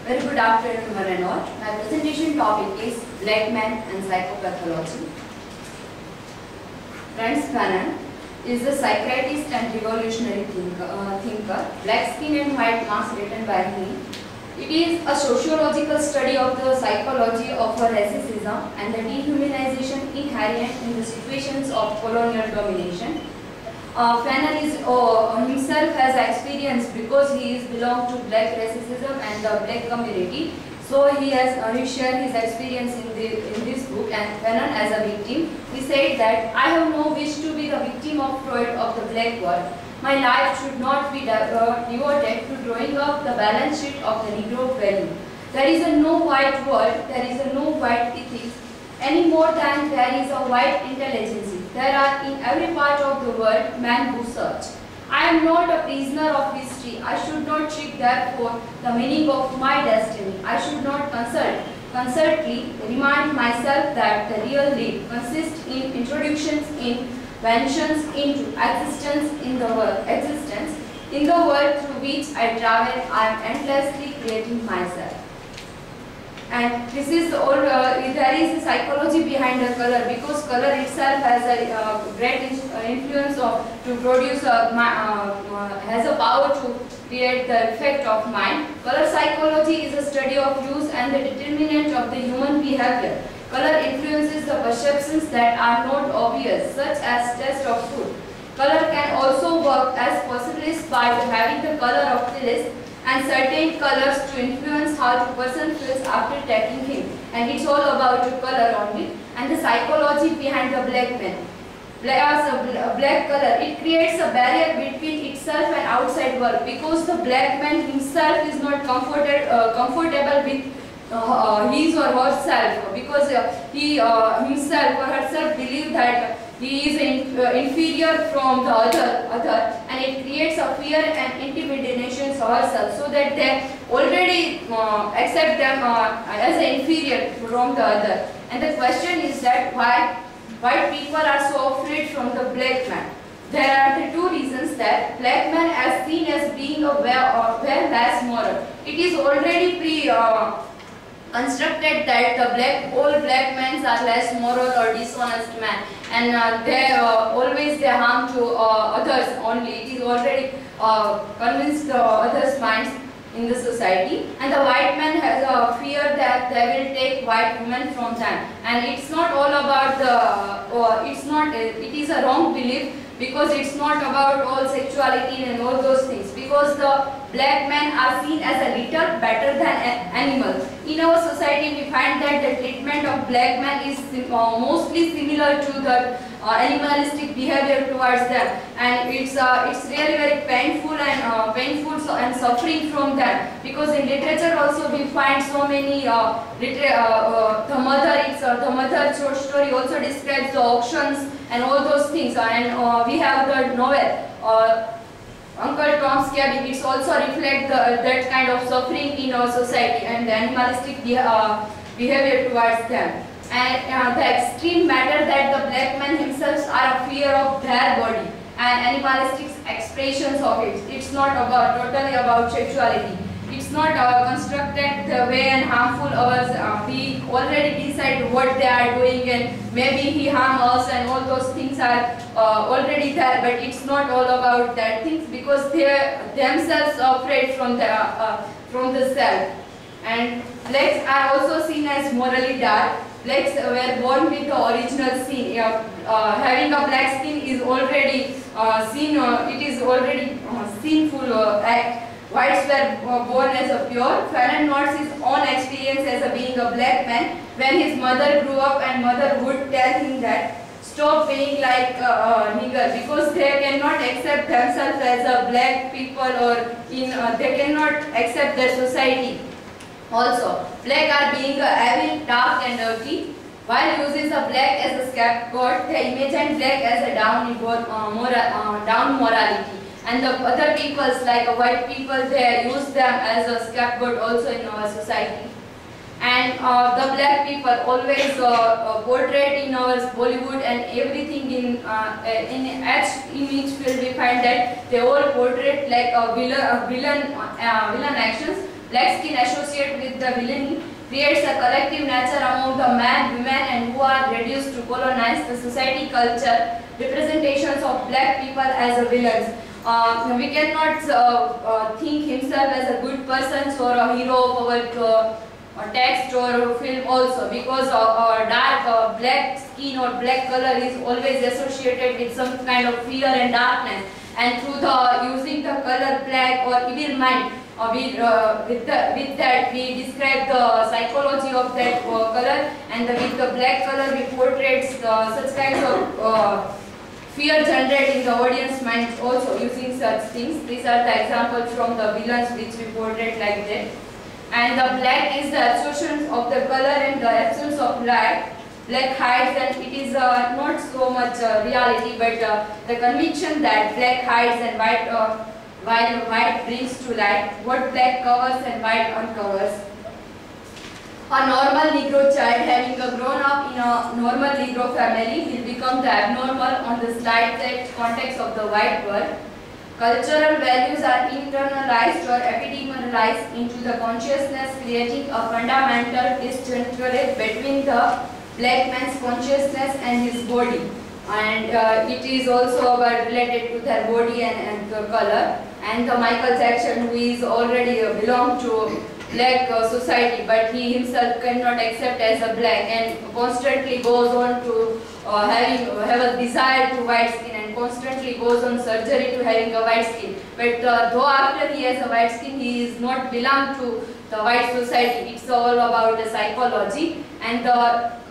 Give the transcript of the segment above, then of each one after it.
Very good afternoon, one and all. My presentation topic is Black Man and Psychopathology. Franz Fanon is a psychiatrist and revolutionary thinker. Black Skin and White Mask, written by him. It is a sociological study of the psychology of racism and the dehumanization inherent in the situations of colonial domination. Fanon is himself has experience because he is belong to black racism and the black community. So he has shared his experience in this book. And Fanon, as a victim, he said that I have no wish to be the victim of Freud of the black world. My life should not be devoted to drawing up the balance sheet of the Negro value. There is a no white world. There is a no white ethics any more than there is a white intelligence. There are in every part of the world men who search. I am not a prisoner of history. I should not seek therefore the meaning of my destiny. I should not concertedly remind myself that the real life consists in introductions, inventions into existence in the world. In the world through which I travel, I am endlessly creating myself. And this is all, there is a psychology behind the color, because color itself has a great influence to produce, has a power to create the effect of mind. Color psychology is a study of use and the determinant of the human behavior. Color influences the perceptions that are not obvious, such as taste of food. Color can also work as possibilist by having the color of taste and certain colors to influence how the person feels after taking him. And it's all about the color only. And the psychology behind the black man. Black color, it creates a barrier between itself and outside world, because the black man himself is not comfortable with his or herself, because he himself or herself believes that he is inferior from the other, and it creates a fear and intimidation of herself, so that they already accept them as inferior from the other. And the question is that why white people are so afraid from the black man. There are the two reasons that black man is seen as being a well less moral. It is already constructed that all black men are less moral or dishonest men, and they always they harm to others only. It is already convinced the others' minds in the society, and the white man has a fear that they will take white women from them. And it's not all about the it is a wrong belief, because it's not about all sexuality and all those things, because the black men are seen as a little better than animals. In our society, we find that the treatment of black men is mostly similar to the animalistic behavior towards them, and it's really very painful and suffering from them, because in literature also we find so many the mother short story also describes the auctions and all those things, and we have the novel Uncle Tom's Cabin. It's also reflect that kind of suffering in our society and the animalistic behavior towards them. And the extreme matter that the black men themselves are a fear of their body and animalistic expressions of it. It's not totally about sexuality. It's not constructed the way and harmful ours. We already decide what they are doing, and maybe he harm us, and all those things are already there. But it's not all about that things, because they themselves are afraid from the self. And blacks are also seen as morally dark. Blacks were born with the original sin. Having a black skin is already sin. It is already sinful act. Whites were born as a pure. Fanon notes his own experience as being a black man when his mother grew up, and mother would tell him that stop being like a nigger, because they cannot accept themselves as a black people, or they cannot accept their society. Also, black are being evil, dark and dirty. While uses a black as a scapegoat, they imagine black as a down morality. And the other peoples, like white people, they use them as a scapegoat also in our society. And the black people always portrayed in our Bollywood and everything in each field we find that they all portray like villain actions. black skin associated with the villainy creates a collective nature among the men, women, and who are reduced to colonize the society culture representations of black people as a villains. We cannot think himself as a good person or a hero of our text or film also, because dark black skin or black color is always associated with some kind of fear and darkness, and through the using the color black or evil mind, with that we describe the psychology of that color, and with the black color we portray such kinds of fear generated in the audience mind also using such things. These are the examples from the villains which we portray like that. And the black is the absorption of the color and the absence of light. Black hides, and it is not so much reality, but the conviction that black hides and while white brings to light what black covers and white uncovers. A normal Negro child having grown up in a normal Negro family will become the abnormal on the slight context of the white world. Cultural values are internalized or epidermalized into the consciousness, creating a fundamental disjuncture between the black man's consciousness and his body. And it is also related to their body and the color. And the Michael Jackson, who is already belong to black society, but he himself cannot accept as a black, and constantly goes on to have a desire to white skin, and constantly goes on surgery to having a white skin. But though after he has a white skin, he is not belong to the white society. It's all about the psychology, and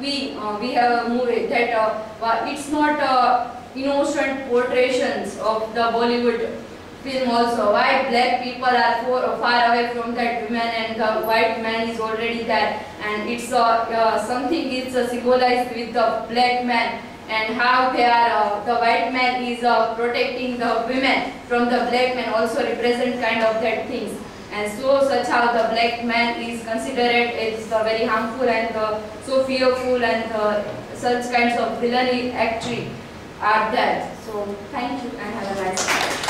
we have a movie that it's not innocent portraits of the Bollywood film also. Why black people are far away from that woman, and the white man is already there, and it's something is symbolized with the black man, and how they are the white man is protecting the women from the black man also represent kind of that things. And so such how the black man is considered as very harmful and so fearful, and such kinds of villainy actually are there. So thank you and have a nice day.